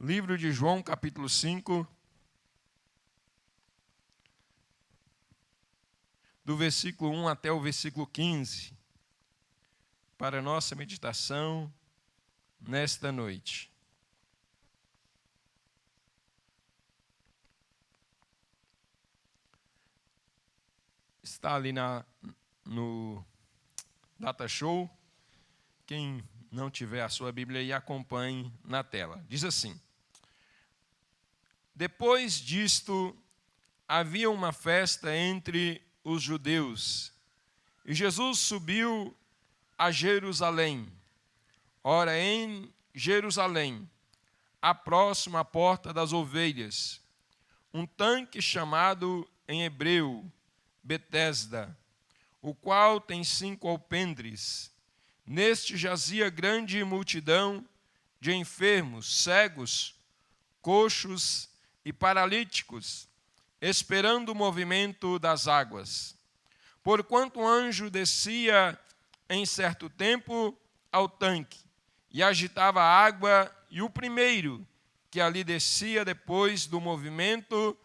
Livro de João, capítulo 5, do versículo 1 até o versículo 15, para a nossa meditação nesta noite. Está ali no Data Show. Quem não tiver a sua Bíblia aí, acompanhe na tela. Diz assim: Depois disto, havia uma festa entre os judeus, e Jesus subiu a Jerusalém. Ora, em Jerusalém, à próxima porta das ovelhas, um tanque chamado em hebreu Betesda, o qual tem 5 alpendres. Neste jazia grande multidão de enfermos, cegos, coxos e paralíticos, esperando o movimento das águas. Porquanto um anjo descia em certo tempo ao tanque e agitava a água, e o primeiro que ali descia depois do movimento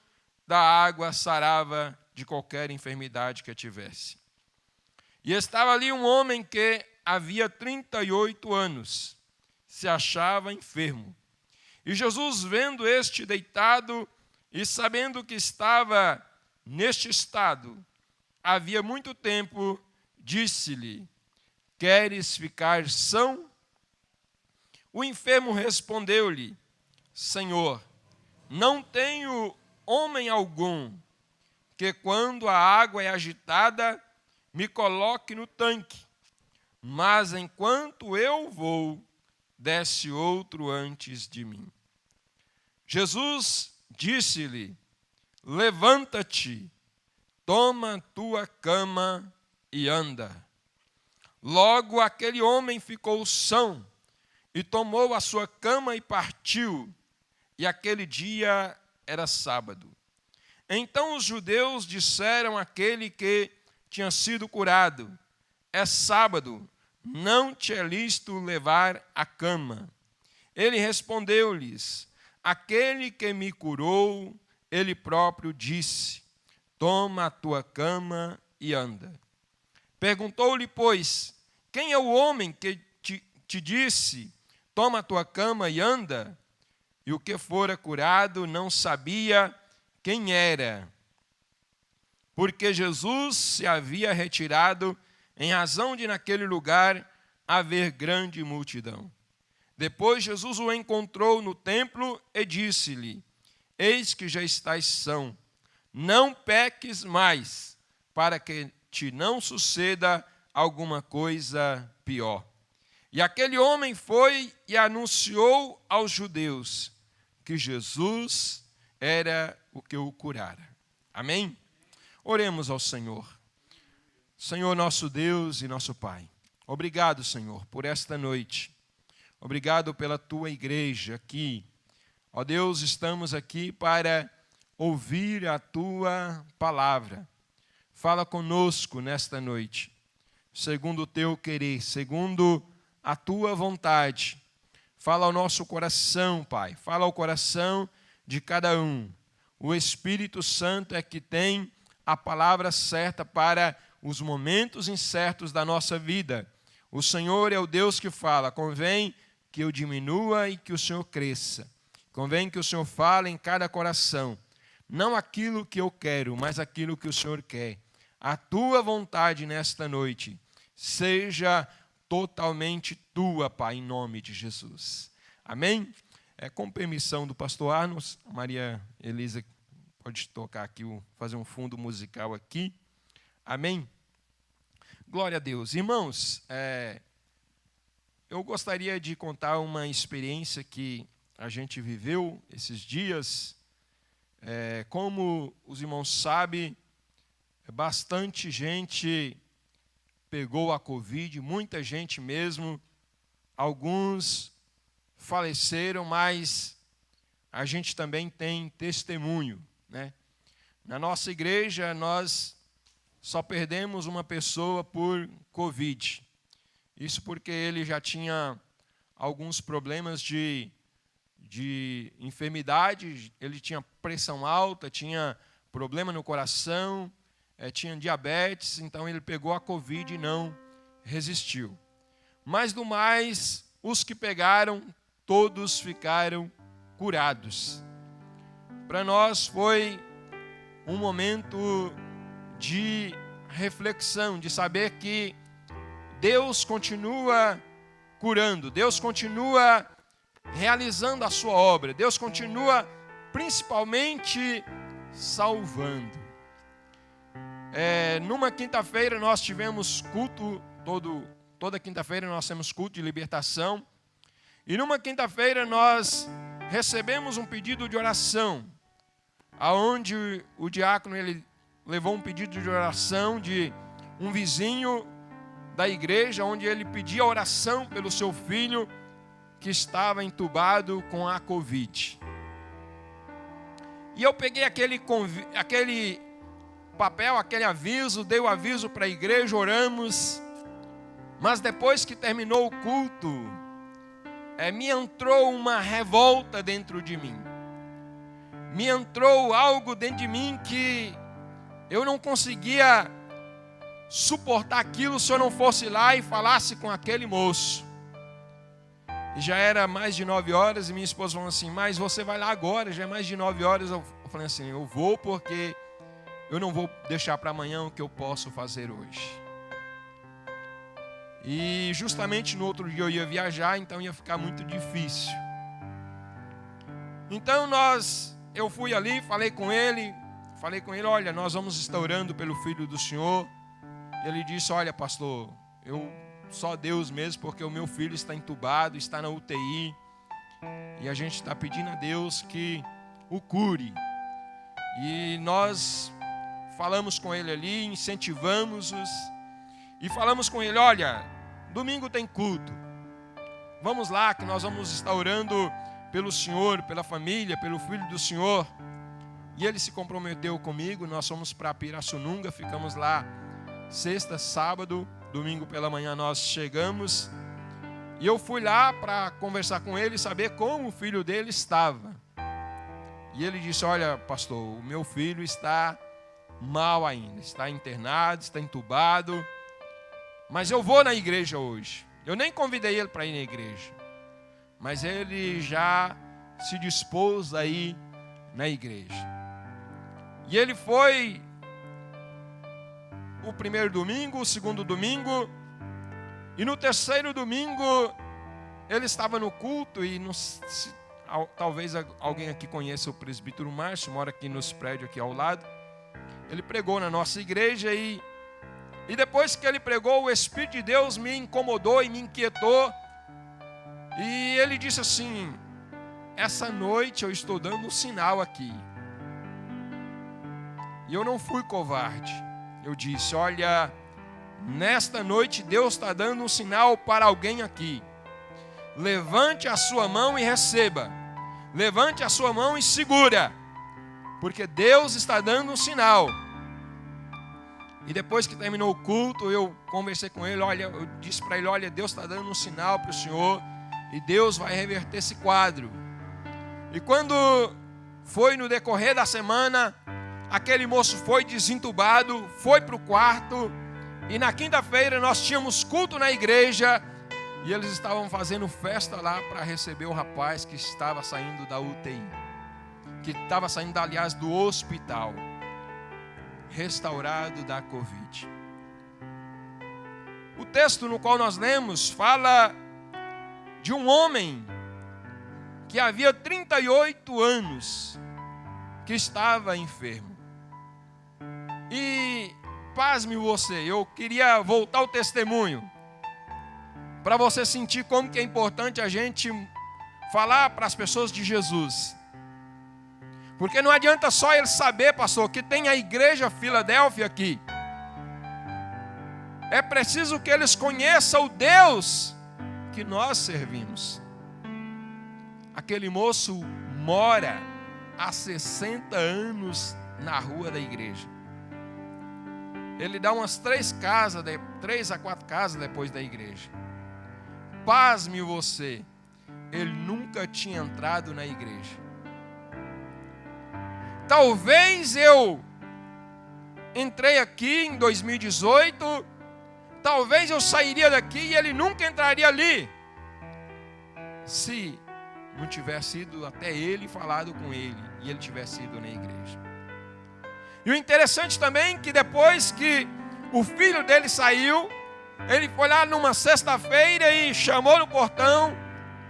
da água sarava de qualquer enfermidade que tivesse. E estava ali um homem que havia 38 anos, se achava enfermo. E Jesus, vendo este deitado e sabendo que estava neste estado, havia muito tempo, disse-lhe: Queres ficar são? O enfermo respondeu-lhe: Senhor, não tenho homem algum que, quando a água é agitada, me coloque no tanque, mas enquanto eu vou, desce outro antes de mim. Jesus disse-lhe: Levanta-te, toma tua cama e anda. Logo aquele homem ficou são, e tomou a sua cama e partiu, e aquele dia era sábado. Então os judeus disseram àquele que tinha sido curado: É sábado, não te é lícito levar a cama. Ele respondeu-lhes: Aquele que me curou, ele próprio disse: Toma a tua cama e anda. Perguntou-lhe, pois, quem é o homem que te disse: Toma a tua cama e anda? E o que fora curado não sabia quem era, porque Jesus se havia retirado, em razão de naquele lugar haver grande multidão. Depois Jesus o encontrou no templo e disse-lhe: Eis que já estás são, não peques mais, para que te não suceda alguma coisa pior. E aquele homem foi e anunciou aos judeus que Jesus era o que o curara. Amém? Oremos ao Senhor. Senhor, nosso Deus e nosso Pai, obrigado, Senhor, por esta noite. Obrigado pela tua igreja aqui. Ó Deus, estamos aqui para ouvir a tua palavra. Fala conosco nesta noite, segundo o teu querer, segundo a tua vontade. Fala ao nosso coração, Pai. Fala ao coração de cada um. O Espírito Santo é que tem a palavra certa para os momentos incertos da nossa vida. O Senhor é o Deus que fala. Convém que eu diminua e que o Senhor cresça. Convém que o Senhor fale em cada coração. Não aquilo que eu quero, mas aquilo que o Senhor quer. A tua vontade nesta noite seja totalmente tua, Pai, em nome de Jesus. Amém? Com permissão do pastor Arnos, Maria Elisa pode tocar aqui, fazer um fundo musical aqui. Amém? Glória a Deus. Irmãos, eu gostaria de contar uma experiência que a gente viveu esses dias. Como os irmãos sabem, bastante gente pegou a Covid, muita gente mesmo. Alguns faleceram, mas a gente também tem testemunho, né? Na nossa igreja, nós só perdemos uma pessoa por Covid. Isso porque ele já tinha alguns problemas de de enfermidade, ele tinha pressão alta, tinha problema no coração, tinha diabetes, então ele pegou a Covid e não resistiu. Mas do mais, os que pegaram, todos ficaram curados. Para nós foi um momento de reflexão, de saber que Deus continua curando, Deus continua realizando a sua obra, Deus continua principalmente salvando. Numa quinta-feira nós tivemos culto, toda quinta-feira nós temos culto de libertação, e numa quinta-feira nós recebemos um pedido de oração, aonde o diácono ele levou um pedido de oração de um vizinho da igreja, onde ele pedia oração pelo seu filho que estava entubado com a Covid. E eu peguei aquele papel, aquele aviso, dei o aviso para a igreja, oramos, mas depois que terminou o culto, me entrou uma revolta dentro de mim. Me entrou algo dentro de mim que eu não conseguia suportar aquilo se eu não fosse lá e falasse com aquele moço. E já era mais de 9 horas e minha esposa falou assim, mas você vai lá agora, já é mais de 9 horas. Eu falei assim, eu vou porque eu não vou deixar para amanhã o que eu posso fazer hoje. E justamente no outro dia eu ia viajar, então ia ficar muito difícil. Então eu fui ali, falei com ele, olha, nós vamos estar orando pelo filho do senhor. Ele disse, olha pastor, só Deus mesmo, porque o meu filho está entubado, está na UTI, e a gente está pedindo a Deus que o cure. E nós falamos com ele ali, incentivamos-os, e falamos com ele, olha, domingo tem culto, vamos lá que nós vamos estar orando pelo senhor, pela família, pelo filho do senhor. E ele se comprometeu comigo, nós fomos para Pirassununga, ficamos lá sexta, sábado, domingo pela manhã nós chegamos. E eu fui lá para conversar com ele e saber como o filho dele estava. E ele disse, olha pastor, o meu filho está mal ainda, está internado, está entubado, mas eu vou na igreja hoje. Eu nem convidei ele para ir na igreja, mas ele já se dispôs a ir na igreja. E ele foi o primeiro domingo, o segundo domingo, e no terceiro domingo ele estava no culto, e talvez alguém aqui conheça o presbítero Márcio, mora aqui nos prédios aqui ao lado. Ele pregou na nossa igreja e depois que ele pregou, o Espírito de Deus me incomodou e me inquietou. E ele disse assim, essa noite eu estou dando um sinal aqui. E eu não fui covarde. Eu disse, olha, nesta noite Deus está dando um sinal para alguém aqui. Levante a sua mão e receba. Levante a sua mão e segura. Porque Deus está dando um sinal. E depois que terminou o culto, eu conversei com ele, olha, eu disse para ele, olha, Deus está dando um sinal para o senhor e Deus vai reverter esse quadro. E quando foi no decorrer da semana, aquele moço foi desentubado, foi para o quarto, e na quinta-feira nós tínhamos culto na igreja, e eles estavam fazendo festa lá para receber o rapaz que estava saindo da UTI, que estava saindo, aliás, do hospital, restaurado da Covid. O texto no qual nós lemos fala de um homem que havia 38 anos que estava enfermo. E, pasme você, eu queria voltar ao testemunho para você sentir como que é importante a gente falar para as pessoas de Jesus. Porque não adianta só ele saber, pastor, que tem a igreja Filadélfia aqui. É preciso que eles conheçam o Deus que nós servimos. Aquele moço mora há 60 anos na rua da igreja. Ele dá umas 3 a 4 casas depois da igreja. Pasme você, ele nunca tinha entrado na igreja. Talvez eu entrei aqui em 2018, talvez eu sairia daqui e ele nunca entraria ali, se não tivesse ido até ele e falado com ele, e ele tivesse ido na igreja. E o interessante também é que depois que o filho dele saiu, ele foi lá numa sexta-feira e chamou no portão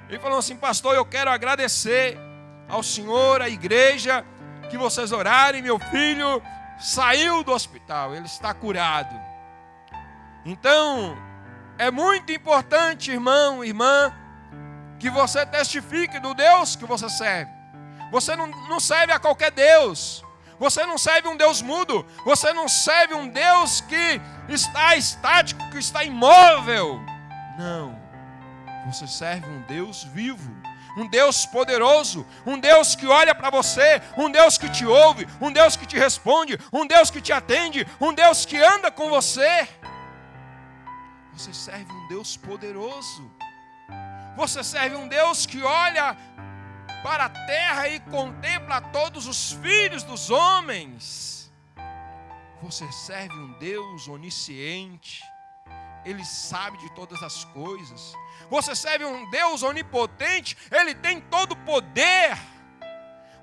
e falou assim: pastor, eu quero agradecer ao senhor, à igreja, que vocês orarem, meu filho saiu do hospital, ele está curado. Então, é muito importante, irmão, irmã, que você testifique do Deus que você serve. Você não serve a qualquer Deus. Você não serve um Deus mudo. Você não serve um Deus que está estático, que está imóvel. Não. Você serve um Deus vivo. Um Deus poderoso. Um Deus que olha para você. Um Deus que te ouve. Um Deus que te responde. Um Deus que te atende. Um Deus que anda com você. Você serve um Deus poderoso. Você serve um Deus que olha para a terra e contempla todos os filhos dos homens. Você serve um Deus onisciente. Ele sabe de todas as coisas. Você serve um Deus onipotente. Ele tem todo o poder.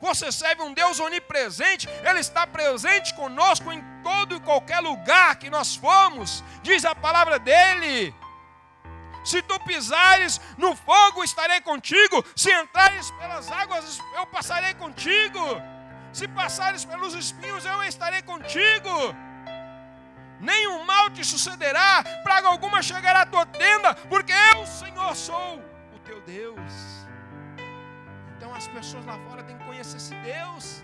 Você serve um Deus onipresente. Ele está presente conosco em todo e qualquer lugar que nós formos. Diz a palavra dele: se tu pisares no fogo, estarei contigo. Se entrares pelas águas, eu passarei contigo. Se passares pelos espinhos, eu estarei contigo. Nenhum mal te sucederá, praga alguma chegará à tua tenda, porque eu, Senhor, sou o teu Deus. Então as pessoas lá fora têm que conhecer esse Deus.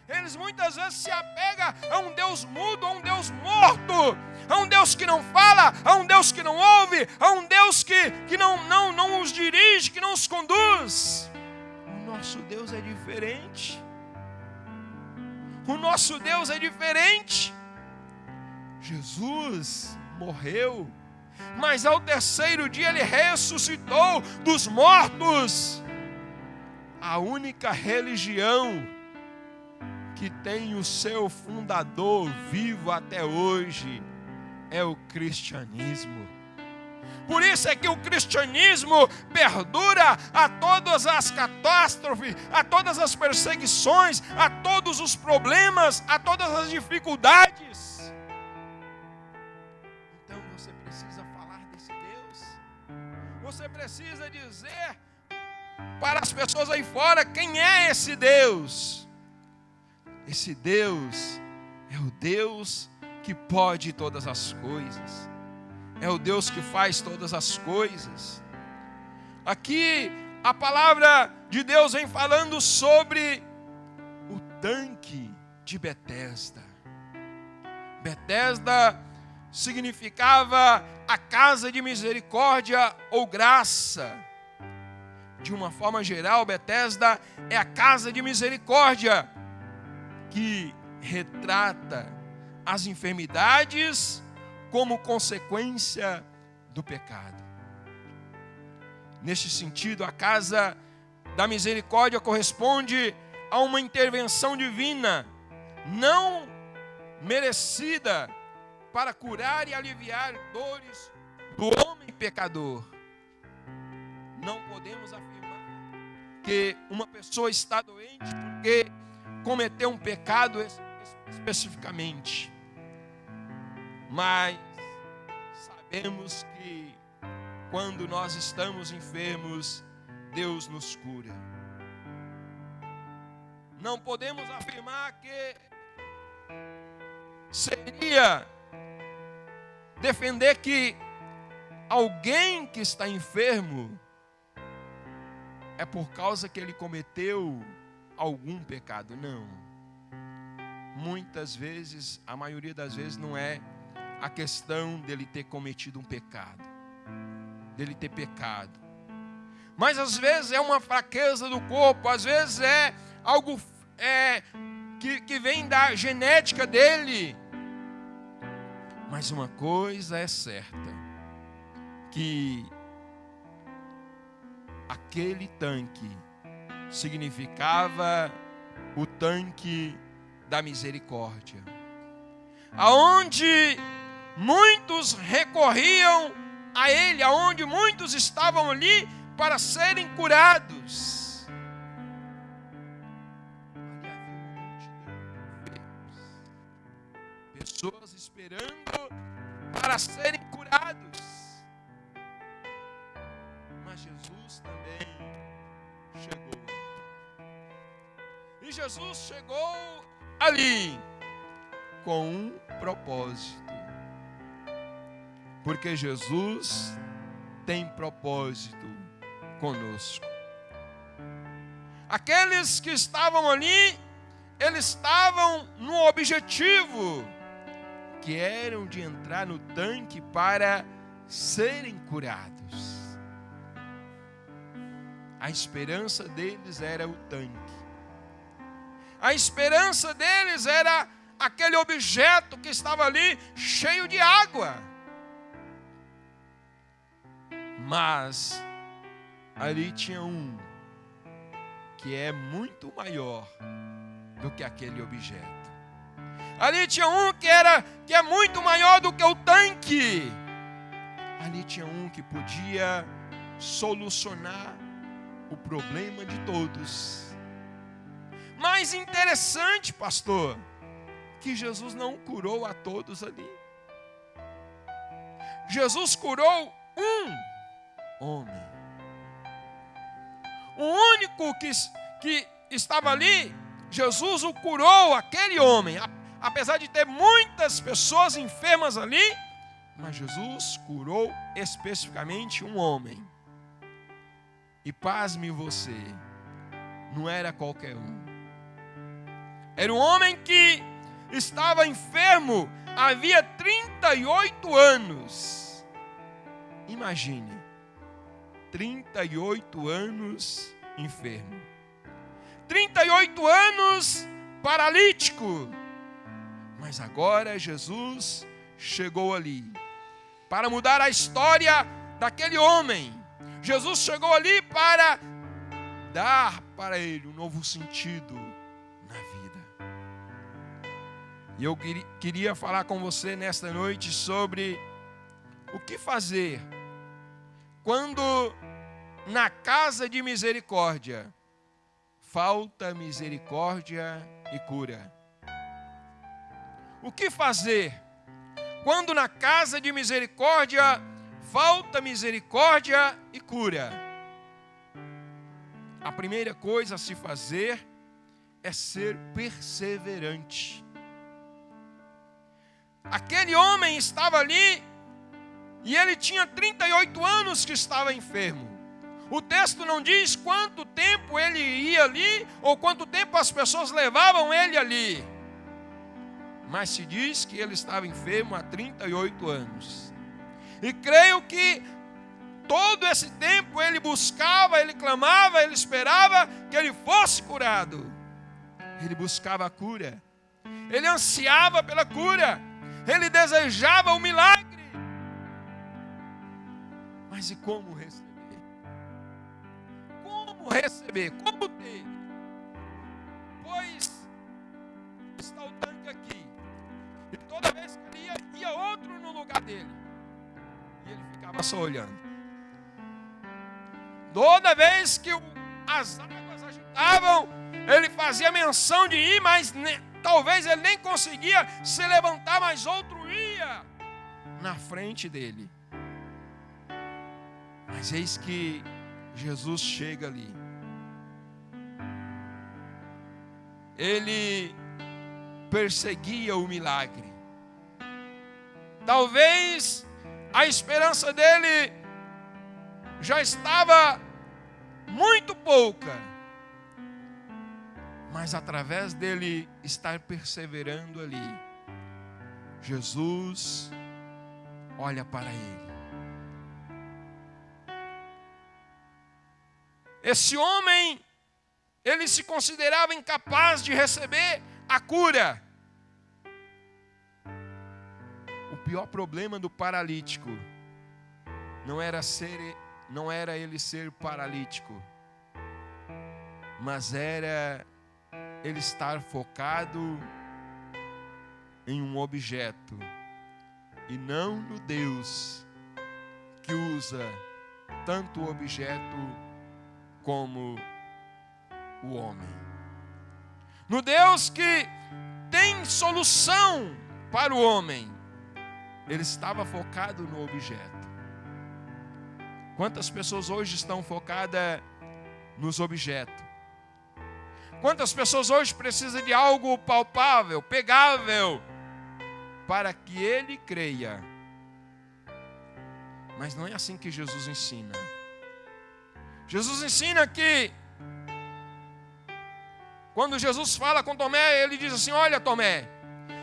Eles muitas vezes se apegam a um Deus mudo, a um Deus morto, a um Deus que não fala, a um Deus que não ouve, a um Deus que não os dirige, que não os conduz. O nosso Deus é diferente. O nosso Deus é diferente. Jesus morreu, mas ao terceiro dia ele ressuscitou dos mortos. A única religião que tem o seu fundador vivo até hoje é o cristianismo. Por isso é que o cristianismo perdura a todas as catástrofes, a todas as perseguições, a todos os problemas, a todas as dificuldades. Então você precisa falar desse Deus. Você precisa dizer para as pessoas aí fora quem é esse Deus. Esse Deus é o Deus que pode todas as coisas. É o Deus que faz todas as coisas. Aqui a palavra de Deus vem falando sobre o tanque de Betesda. Betesda significava a casa de misericórdia ou graça. De uma forma geral, Betesda é a casa de misericórdia, que retrata as enfermidades como consequência do pecado. Neste sentido, a casa da misericórdia corresponde a uma intervenção divina, não merecida, para curar e aliviar dores do homem pecador. Não podemos afirmar que uma pessoa está doente porque cometeu um pecado especificamente, mas sabemos que quando nós estamos enfermos, Deus nos cura. Não podemos afirmar que seria defender que alguém que está enfermo é por causa que ele cometeu algum pecado. Não. Muitas vezes, a maioria das vezes, não é a questão dele ter cometido um pecado, dele ter pecado. Mas às vezes é uma fraqueza do corpo, às vezes é algo que vem da genética dele. Mas uma coisa é certa, que aquele tanque significava o tanque da misericórdia, aonde muitos recorriam a ele, aonde muitos estavam ali para serem curados. Ali havia uma multidão de pessoas esperando para serem curados. Mas Jesus também chegou. E Jesus chegou ali com um propósito. Porque Jesus tem propósito conosco. Aqueles que estavam ali, eles estavam no objetivo, que era de entrar no tanque para serem curados. A esperança deles era o tanque. A esperança deles era aquele objeto que estava ali cheio de água. Mas ali tinha um que é muito maior do que aquele objeto. Ali tinha um que é muito maior do que o tanque. Ali tinha um que podia solucionar o problema de todos. Mais interessante, pastor, que Jesus não curou a todos ali. Jesus curou um homem. O único que estava ali, Jesus o curou, aquele homem. Apesar de ter muitas pessoas enfermas ali, mas Jesus curou especificamente um homem. E pasme você, não era qualquer um. Era um homem que estava enfermo havia 38 anos. Imagine, 38 anos enfermo. 38 anos paralítico. Mas agora Jesus chegou ali para mudar a história daquele homem. Jesus chegou ali para dar para ele um novo sentido na vida. E eu queria falar com você nesta noite sobre o que fazer quando na casa de misericórdia falta misericórdia e cura. O que fazer quando na casa de misericórdia falta misericórdia e cura? A primeira coisa a se fazer é ser perseverante. Aquele homem estava ali e ele tinha 38 anos que estava enfermo. O texto não diz quanto tempo ele ia ali ou quanto tempo as pessoas levavam ele ali. Mas se diz que ele estava enfermo há 38 anos. E creio que todo esse tempo ele buscava, ele clamava, ele esperava que ele fosse curado. Ele buscava a cura. Ele ansiava pela cura. Ele desejava o milagre. Mas e como receber? Como receber? Como ter? Pois está o tanque aqui. E toda vez que ele ia outro no lugar dele. E ele ficava só olhando. Toda vez que as águas agitavam, ele fazia menção de ir, mas talvez ele nem conseguia se levantar, mas outro ia na frente dele. Mas eis que Jesus chega ali. Ele perseguia o milagre. Talvez a esperança dele já estava muito pouca. Mas através dele estar perseverando ali, Jesus olha para ele. Esse homem, ele se considerava incapaz de receber a cura. O pior problema do paralítico não era ser não era ele ser paralítico, mas era ele estar focado em um objeto e não no Deus que usa tanto o objeto como o homem. No Deus que tem solução para o homem. Ele estava focado no objeto. Quantas pessoas hoje estão focadas nos objetos? Quantas pessoas hoje precisam de algo palpável, pegável, para que ele creia? Mas não é assim que Jesus ensina. Jesus ensina que, quando Jesus fala com Tomé, ele diz assim: olha, Tomé,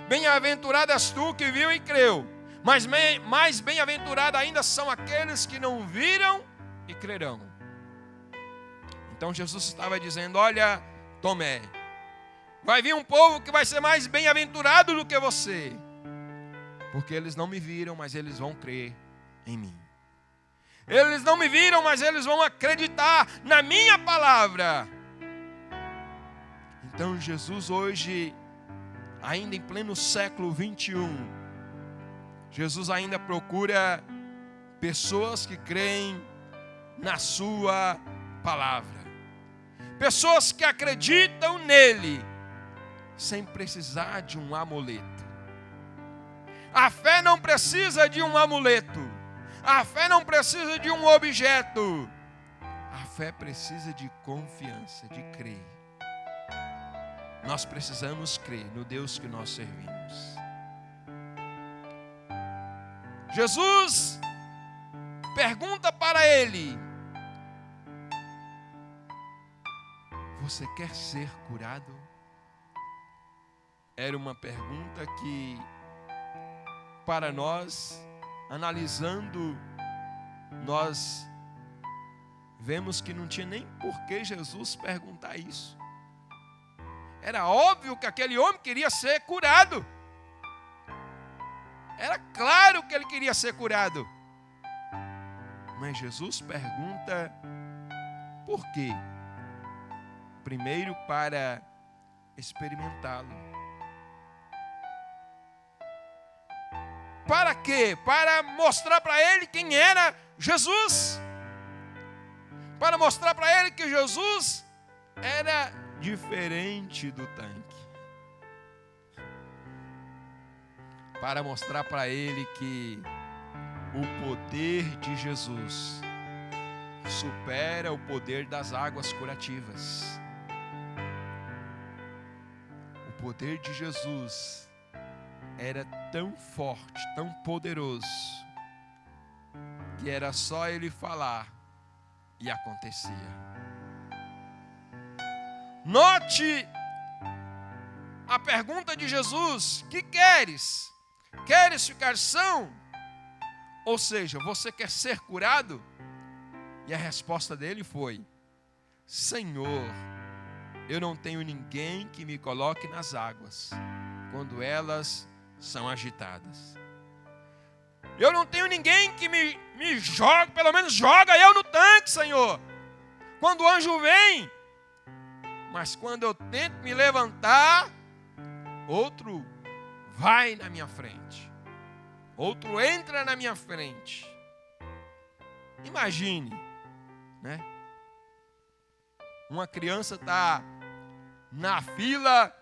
bem-aventurado és tu que viu e creu, mas mais bem-aventurado ainda são aqueles que não viram e crerão. Então Jesus estava dizendo: olha, Tomé, vai vir um povo que vai ser mais bem-aventurado do que você, porque eles não me viram, mas eles vão crer em mim. Eles não me viram, mas eles vão acreditar na minha palavra. Então Jesus hoje, ainda em pleno século 21, Jesus ainda procura pessoas que creem na sua palavra. Pessoas que acreditam nele, sem precisar de um amuleto. A fé não precisa de um amuleto. A fé não precisa de um objeto. A fé precisa de confiança, de crer. Nós precisamos crer no Deus que nós servimos. Jesus pergunta para ele: você quer ser curado? Era uma pergunta que, para nós, analisando, nós vemos que não tinha nem por que Jesus perguntar isso. Era óbvio que aquele homem queria ser curado. Era claro que ele queria ser curado. Mas Jesus pergunta por quê? Primeiro, para experimentá-lo. Para quê? Para mostrar para ele quem era Jesus. Para mostrar para ele que Jesus era diferente do tanque. Para mostrar para ele que o poder de Jesus supera o poder das águas curativas. O poder de Jesus era tão forte, tão poderoso, que era só ele falar e acontecia. Note a pergunta de Jesus: que queres? Queres ficar são? Ou seja, você quer ser curado? E a resposta dele foi: Senhor, eu não tenho ninguém que me coloque nas águas quando elas são agitadas. Eu não tenho ninguém que me jogue, pelo menos joga eu no tanque, Senhor, quando o anjo vem. Mas quando eu tento me levantar, outro vai na minha frente. Outro entra na minha frente. Imagine, né? Uma criança está na fila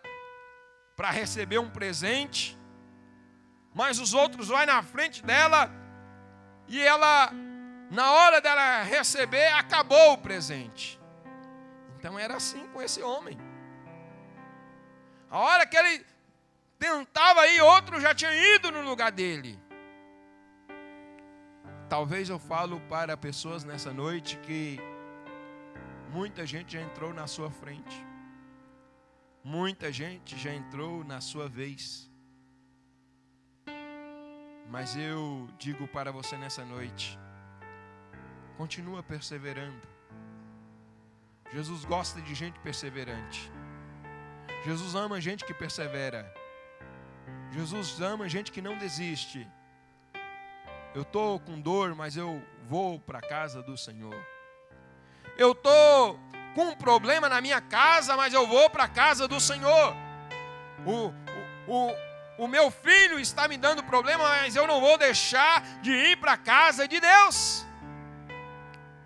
para receber um presente, mas os outros vão na frente dela e ela, na hora dela receber, acabou o presente. Então era assim com esse homem. A hora que ele tentava ir, outro já tinha ido no lugar dele. Talvez eu falo para pessoas nessa noite que muita gente já entrou na sua frente. Muita gente já entrou na sua vez. Mas eu digo para você nessa noite: continua perseverando. Jesus gosta de gente perseverante. Jesus ama gente que persevera. Jesus ama gente que não desiste. Eu estou com dor, mas eu vou para a casa do Senhor. Eu estou com um problema na minha casa, mas eu vou para a casa do Senhor. O meu filho está me dando problema, mas eu não vou deixar de ir para a casa de Deus.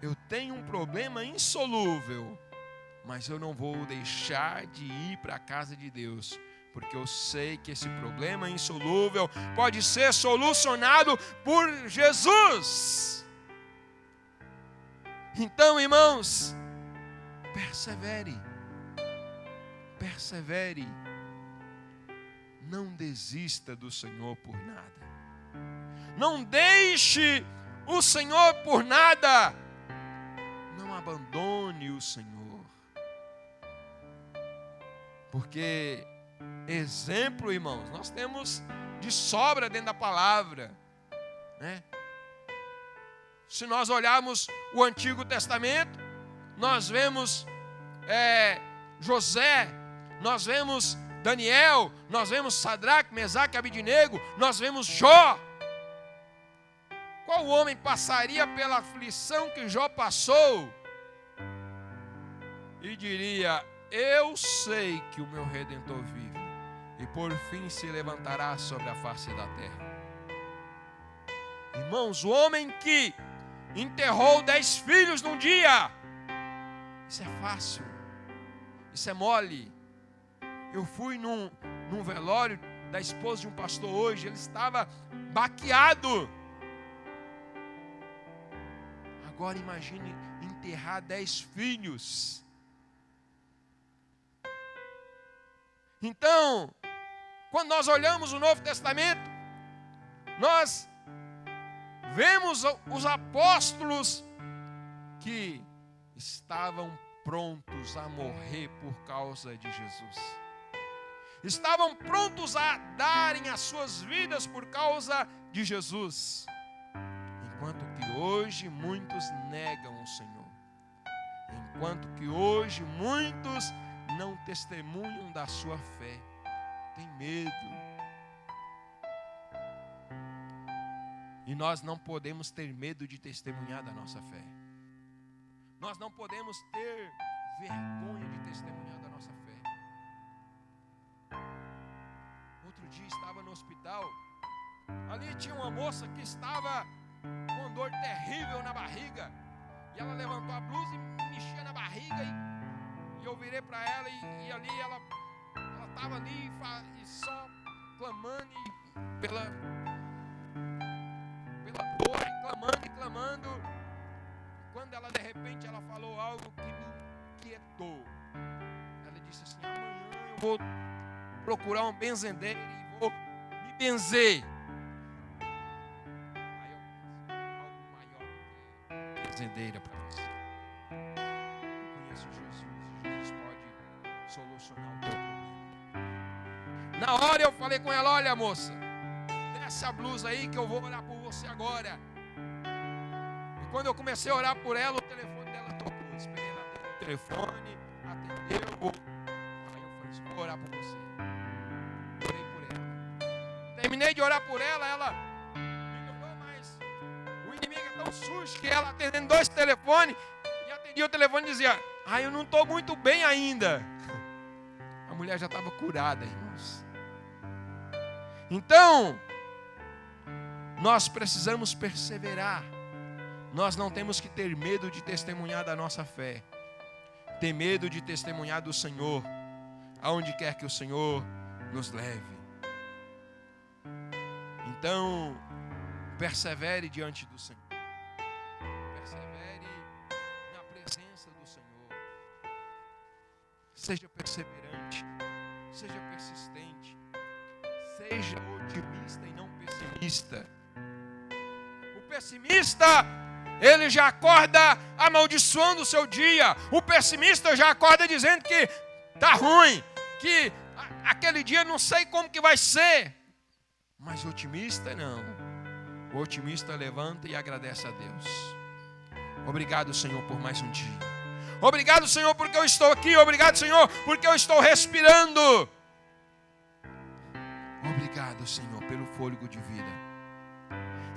Eu tenho um problema insolúvel, mas eu não vou deixar de ir para a casa de Deus, porque eu sei que esse problema insolúvel pode ser solucionado por Jesus. Então, irmãos, persevere. Não desista do Senhor por nada. Não deixe o Senhor por nada. Não abandone o Senhor. Porque exemplo, irmãos, nós temos de sobra dentro da palavra, né? Se nós olharmos o Antigo Testamento, nós vemos José, nós vemos Daniel, nós vemos Sadraque, Mesaque, Abidnego, nós vemos Jó. Qual homem passaria pela aflição que Jó passou e diria: eu sei que o meu Redentor vive e por fim se levantará sobre a face da terra? Irmãos, o homem que enterrou 10 filhos num dia, isso é fácil, isso é mole. Eu fui num velório da esposa de um pastor hoje, ele estava baqueado. Agora imagine enterrar 10 filhos. Então, quando nós olhamos o Novo Testamento, nós vemos os apóstolos que estavam prontos a morrer por causa de Jesus. Estavam prontos a darem as suas vidas por causa de Jesus. Enquanto que hoje muitos negam o Senhor. Enquanto que hoje muitos não testemunham da sua fé. Tem medo. E nós não podemos ter medo de testemunhar da nossa fé. Nós não podemos ter vergonha de testemunhar da nossa fé. Outro dia estava no hospital. Ali tinha uma moça que estava com dor terrível na barriga. E ela levantou a blusa e mexia na barriga. E eu virei para ela e ali ela estava ali e só clamando pela dor, e clamando. Quando ela de repente ela falou algo que me inquietou. Ela disse assim: amanhã eu vou procurar um benzendeiro e vou me benzer. Aí eu pensei, algo maior que benzendeira para você. Eu conheço Jesus. Jesus pode solucionar o teu problema. Na hora eu falei com ela: olha, moça, desce a blusa aí que eu vou orar por você agora. E quando eu comecei a orar por ela, o telefone dela tocou. Esperei ela atender o telefone, atendeu. Aí eu falei assim: vou orar por você. Orei por ela. Terminei de orar por ela, ela me olhou, mas o inimigo é tão sujo que ela atendendo 2 telefones, e atendia o telefone e dizia: eu não estou muito bem ainda. A mulher já estava curada, irmãos. Então, nós precisamos perseverar. Nós não temos que ter medo de testemunhar da nossa fé. Ter medo de testemunhar do Senhor, aonde quer que o Senhor nos leve. Então, persevere diante do Senhor. Persevere na presença do Senhor. Seja perseverante. Seja persistente. Seja otimista e não pessimista. O pessimista, ele já acorda amaldiçoando o seu dia. O pessimista já acorda dizendo que está ruim, que aquele dia não sei como que vai ser. Mas o otimista não. O otimista levanta e agradece a Deus. Obrigado, Senhor, por mais um dia. Obrigado, Senhor, porque eu estou aqui. Obrigado, Senhor, porque eu estou respirando. Obrigado, Senhor, pelo fôlego de vida.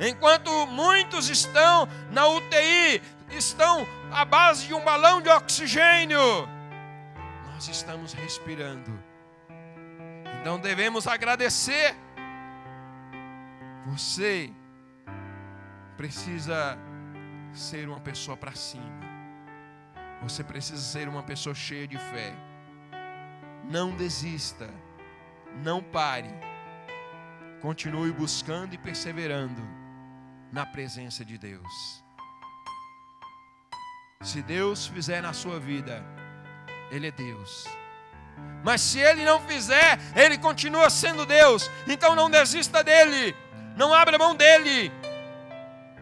Enquanto muitos estão na UTI, estão à base de um balão de oxigênio, nós estamos respirando. Então devemos agradecer. Você precisa ser uma pessoa para cima. Você precisa ser uma pessoa cheia de fé. Não desista. Não pare. Continue buscando e perseverando na presença de Deus. Se Deus fizer na sua vida, Ele é Deus. Mas se Ele não fizer, Ele continua sendo Deus. Então não desista dEle. Não abra mão dEle.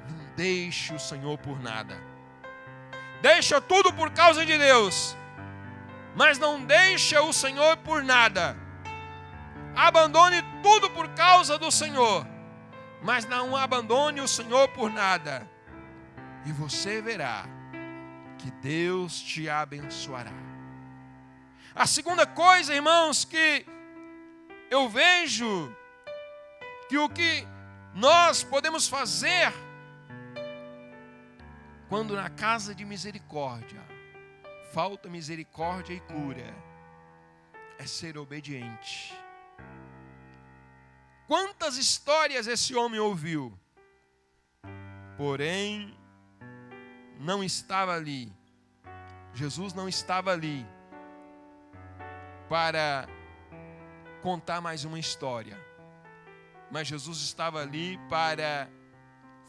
Não deixe o Senhor por nada. Deixa tudo por causa de Deus. Mas não deixa o Senhor por nada. Abandone tudo por causa do Senhor. Mas não abandone o Senhor por nada. E você verá que Deus te abençoará. A segunda coisa, irmãos, que eu vejo que o que nós podemos fazer quando na casa de misericórdia falta misericórdia e cura, é ser obediente. Quantas histórias esse homem ouviu, porém não estava ali. Jesus não estava ali para contar mais uma história, mas Jesus estava ali para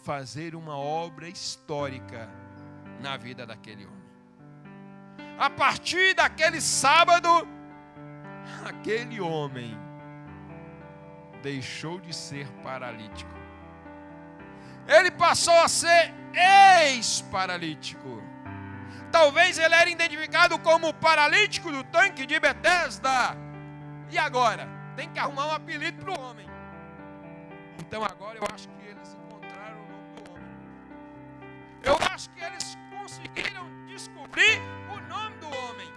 fazer uma obra histórica na vida daquele homem. A partir daquele sábado, aquele homem deixou de ser paralítico. Ele passou a ser ex-paralítico. Talvez ele era identificado como o paralítico do tanque de Betesda. E agora? Tem que arrumar um apelido para o homem. Então agora eu acho que eles encontraram o nome do homem. Eu acho que eles conseguiram descobrir o nome do homem.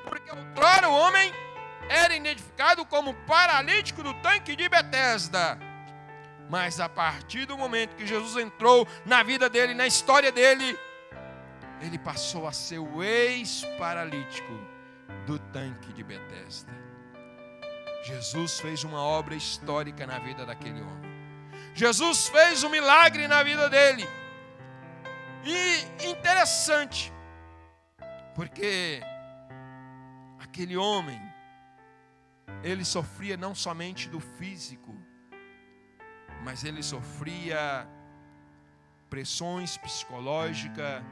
Porque outrora o homem era identificado como paralítico do tanque de Betesda. Mas a partir do momento que Jesus entrou na vida dele, na história dele, ele passou a ser o ex-paralítico do tanque de Betesda. Jesus fez uma obra histórica na vida daquele homem. Jesus fez um milagre na vida dele. E interessante, porque aquele homem, ele sofria não somente do físico, mas ele sofria pressões psicológicas,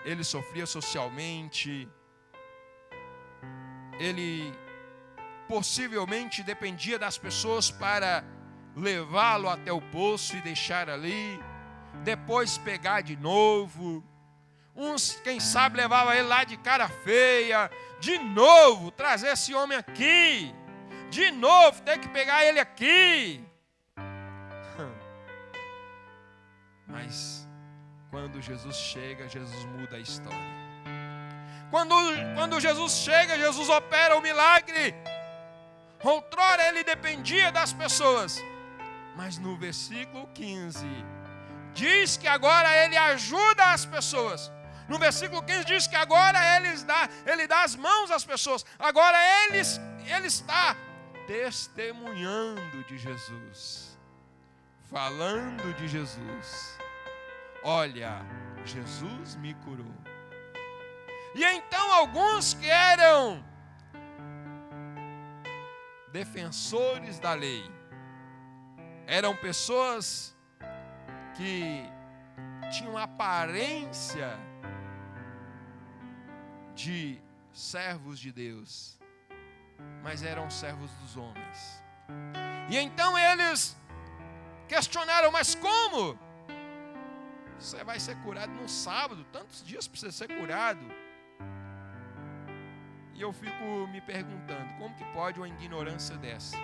ele sofria socialmente, ele possivelmente dependia das pessoas para levá-lo até o poço e deixar ali, depois pegar de novo. Uns, quem sabe, levava ele lá de cara feia, de novo trazer esse homem aqui, de novo ter que pegar ele aqui. Mas quando Jesus chega, Jesus muda a história. Quando Jesus chega, Jesus opera o milagre. Outrora ele dependia das pessoas, mas no versículo 15 diz que agora ele ajuda as pessoas. No versículo 15 diz que agora ele dá as mãos às pessoas. Agora ele está testemunhando de Jesus, falando de Jesus. Olha, Jesus me curou. E então alguns que eram defensores da lei, eram pessoas que tinham aparência de servos de Deus, mas eram servos dos homens. E então eles questionaram: mas como? Você vai ser curado no sábado, tantos dias para você ser curado. E eu fico me perguntando, como que pode uma ignorância dessa?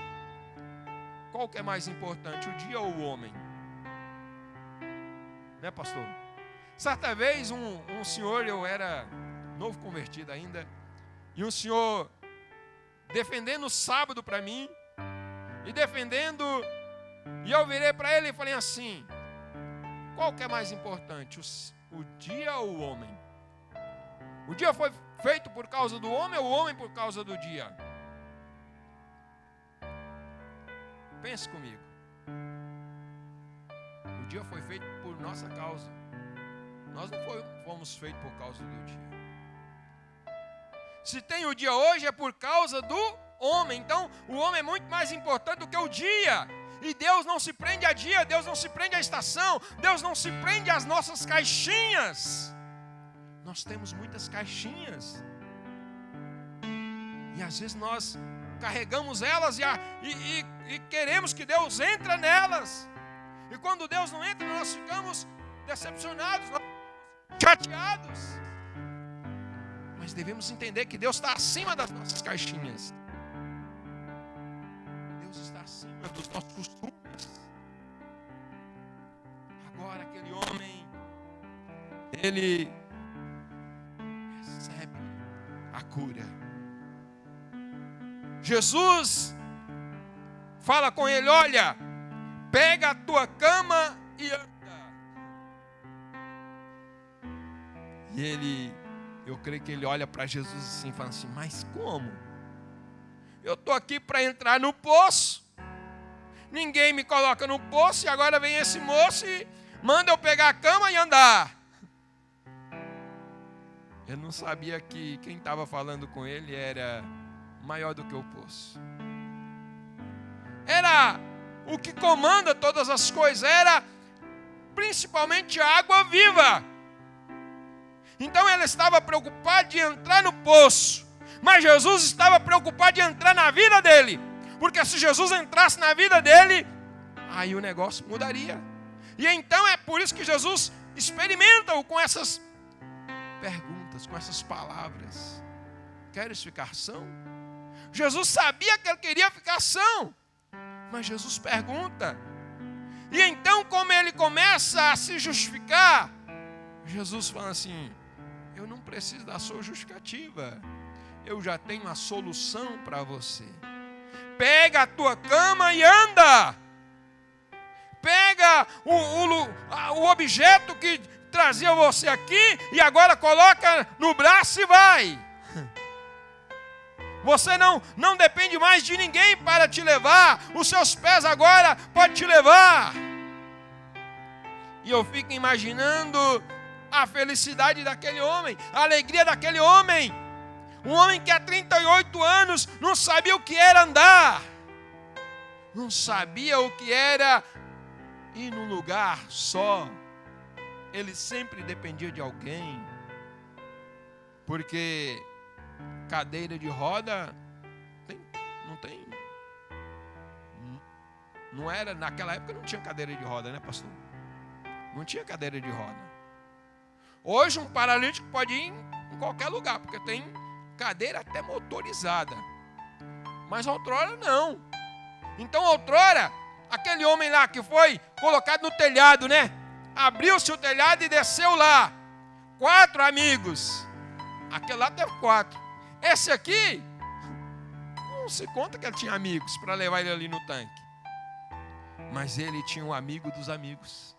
Qual que é mais importante, o dia ou o homem? Né, pastor? Certa vez um senhor, eu era novo convertido ainda, e um senhor defendendo o sábado para mim, e defendendo E eu virei para ele e falei assim: qual que é mais importante, o dia ou o homem? O dia foi feito por causa do homem ou o homem por causa do dia? Pense comigo. O dia foi feito por nossa causa. Nós não fomos feitos por causa do dia. Se tem o dia hoje é por causa do homem. Então o homem é muito mais importante do que o dia. E Deus não se prende a dia, Deus não se prende à estação, Deus não se prende às nossas caixinhas. Nós temos muitas caixinhas. E às vezes nós carregamos elas e queremos que Deus entre nelas. E quando Deus não entra, nós ficamos decepcionados, chateados. Mas devemos entender que Deus está acima das nossas caixinhas. Deus está acima dos nossos costumes. Agora aquele homem, ele recebe a cura. Jesus fala com ele: olha, pega a tua cama e anda. E ele, eu creio que ele olha para Jesus assim e fala assim: mas como? Eu estou aqui para entrar no poço, ninguém me coloca no poço, e agora vem esse moço e manda eu pegar a cama e andar. Eu não sabia que quem estava falando com ele era maior do que o poço. Era o que comanda todas as coisas, era principalmente a água viva. Então ele estava preocupado de entrar no poço, mas Jesus estava preocupado de entrar na vida dele, porque se Jesus entrasse na vida dele, aí o negócio mudaria. E então é por isso que Jesus experimenta-o com essas perguntas, com essas palavras: queres ficar são? Jesus sabia que ele queria ficar são, mas Jesus pergunta. E então, como ele começa a se justificar, Jesus fala assim: eu não preciso da sua justificativa, eu já tenho a solução para você. Pega a tua cama e anda. Pega o objeto que trazia você aqui e agora coloca no braço e vai. Você não depende mais de ninguém para te levar. Os seus pés agora podem te levar. E eu fico imaginando a felicidade daquele homem, a alegria daquele homem. Um homem que há 38 anos não sabia o que era andar. Não sabia o que era ir num lugar só. Ele sempre dependia de alguém. Porque cadeira de roda não era, naquela época não tinha cadeira de roda, né, pastor? Não tinha cadeira de roda. Hoje um paralítico pode ir em qualquer lugar, porque tem cadeira até motorizada. Mas outrora não. Então outrora, aquele homem lá que foi colocado no telhado, né? Abriu-se o telhado e desceu lá. 4 amigos. Aquele lá teve 4. Esse aqui, não se conta que ele tinha amigos para levar ele ali no tanque. Mas ele tinha um amigo dos amigos.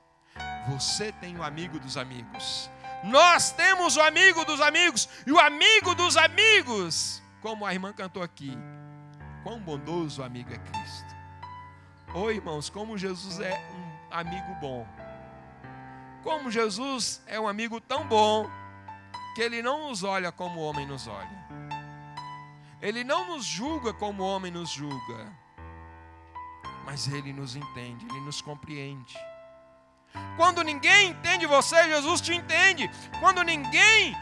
Você tem um amigo dos amigos. Nós temos o amigo dos amigos. E o amigo dos amigos, como a irmã cantou aqui, quão bondoso o amigo é Cristo. Ô irmãos, como Jesus é um amigo bom. Como Jesus é um amigo tão bom, que Ele não nos olha como o homem nos olha. Ele não nos julga como o homem nos julga. Mas Ele nos entende, Ele nos compreende. Quando ninguém entende você, Jesus te entende. Quando ninguém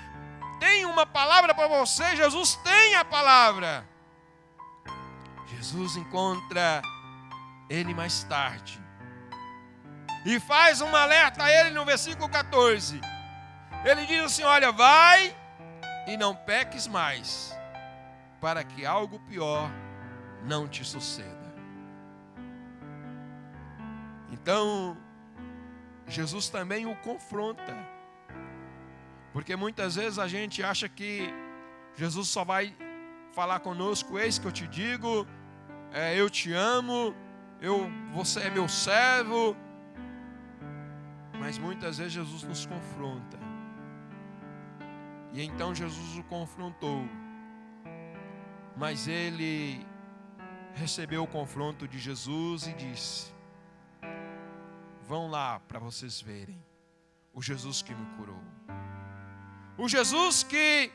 tem uma palavra para você, Jesus tem a palavra. Jesus encontra ele mais tarde e faz um alerta a ele no versículo 14. Ele diz assim: olha, vai e não peques mais, para que algo pior não te suceda. Então Jesus também o confronta, porque muitas vezes a gente acha que Jesus só vai falar conosco: eis que eu te digo, eu te amo, você é meu servo. Mas muitas vezes Jesus nos confronta. E então Jesus o confrontou. Mas ele recebeu o confronto de Jesus e disse: vão lá para vocês verem o Jesus que me curou. O Jesus que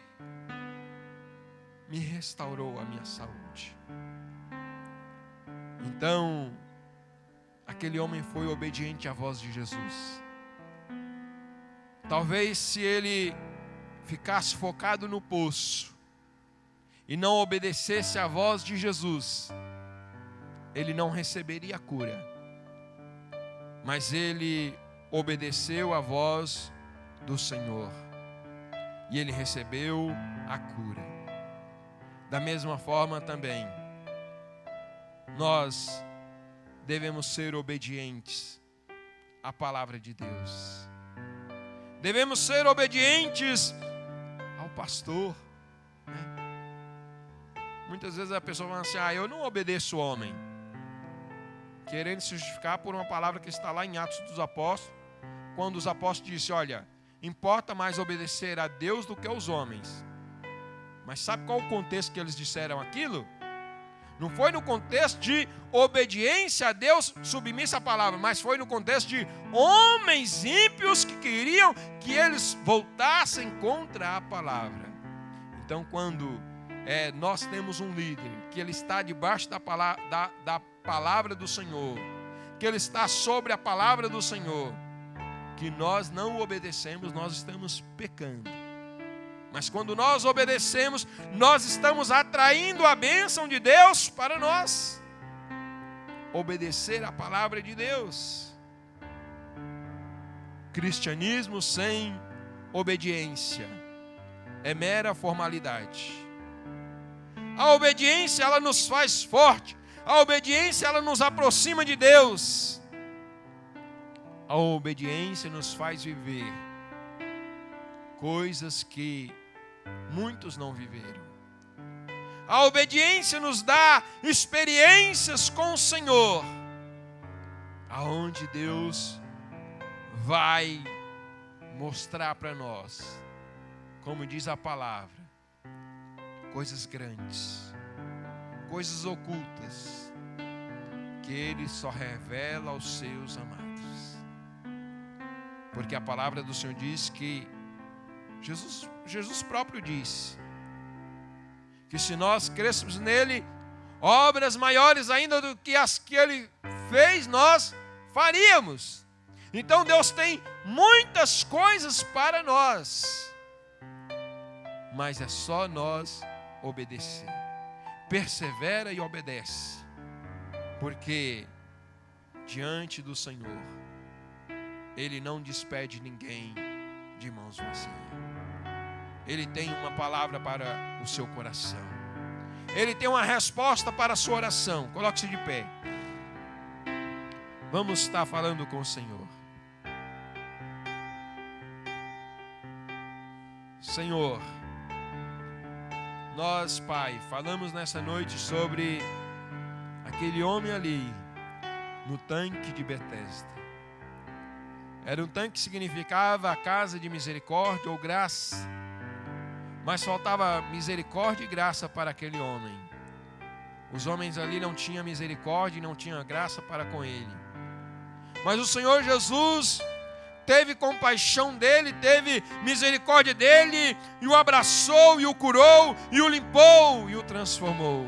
me restaurou a minha saúde. Então, aquele homem foi obediente à voz de Jesus. Talvez se ele ficasse focado no poço e não obedecesse à voz de Jesus, ele não receberia a cura. Mas ele obedeceu à voz do Senhor e ele recebeu a cura. Da mesma forma também, nós devemos ser obedientes à palavra de Deus. Devemos ser obedientes ao pastor. Muitas vezes a pessoa fala assim: eu não obedeço o homem. Querendo se justificar por uma palavra que está lá em Atos dos Apóstolos, quando os apóstolos disseram: olha, importa mais obedecer a Deus do que aos homens. Mas sabe qual o contexto que eles disseram aquilo? Não foi no contexto de obediência a Deus submissa à palavra, mas foi no contexto de homens ímpios que queriam que eles voltassem contra a palavra. Então, quando nós temos um líder que ele está debaixo da palavra do Senhor, que ele está sobre a palavra do Senhor, que nós não obedecemos, nós estamos pecando. Mas quando nós obedecemos, nós estamos atraindo a bênção de Deus para nós. Obedecer a palavra de Deus. Cristianismo sem obediência é mera formalidade. A obediência, ela nos faz forte. A obediência, ela nos aproxima de Deus. A obediência nos faz viver coisas que muitos não viveram. A obediência nos dá experiências com o Senhor, aonde Deus vai mostrar para nós, como diz a palavra, coisas grandes, coisas ocultas, que Ele só revela aos seus amados. Porque a palavra do Senhor diz que Jesus próprio disse que se nós crêssemos nele, obras maiores ainda do que as que ele fez, nós faríamos. Então Deus tem muitas coisas para nós, mas é só nós obedecer. Persevera e obedece, porque diante do Senhor Ele não despede ninguém de mãos vazias. Ele tem uma palavra para o seu coração. Ele tem uma resposta para a sua oração. Coloque-se de pé. Vamos estar falando com o Senhor. Senhor, nós, Pai, falamos nessa noite sobre aquele homem ali no tanque de Betesda. Era um tanque que significava a casa de misericórdia ou graça. Mas faltava misericórdia e graça para aquele homem. Os homens ali não tinham misericórdia e não tinham graça para com ele. Mas o Senhor Jesus teve compaixão dele, teve misericórdia dele, e o abraçou, e o curou, e o limpou, e o transformou.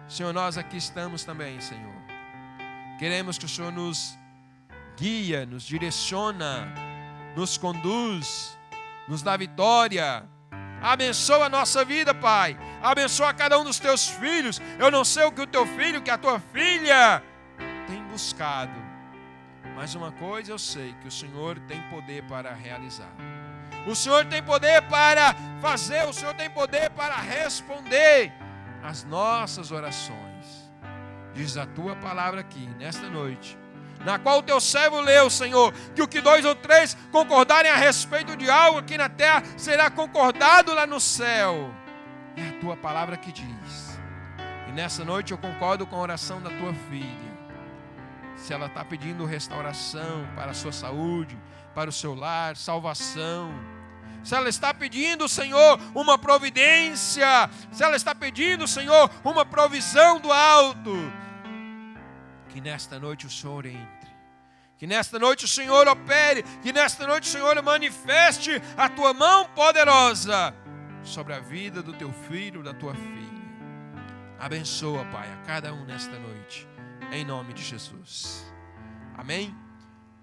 Senhor, nós aqui estamos também, Senhor. Queremos que o Senhor nos guia, nos direciona, nos conduz, nos dá vitória. Abençoa a nossa vida, Pai. Abençoa cada um dos teus filhos. Eu não sei o que o teu filho, que a tua filha tem buscado. Mas uma coisa eu sei, que o Senhor tem poder para realizar. O Senhor tem poder para fazer, o Senhor tem poder para responder às nossas orações. Diz a tua palavra aqui, nesta noite, na qual o teu servo leu, Senhor, que o que 2 ou 3 concordarem a respeito de algo aqui na terra, será concordado lá no céu. É a tua palavra que diz. E nessa noite eu concordo com a oração da tua filha. Se ela está pedindo restauração para a sua saúde, para o seu lar, salvação. Se ela está pedindo, Senhor, uma providência. Se ela está pedindo, Senhor, uma provisão do alto. Que nesta noite o Senhor entre. Que nesta noite o Senhor opere. Que nesta noite o Senhor manifeste a tua mão poderosa sobre a vida do teu filho, da tua filha. Abençoa, Pai, a cada um nesta noite. Em nome de Jesus. Amém?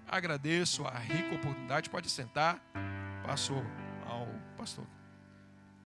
Agradeço a rica oportunidade. Pode sentar. Passo ao pastor.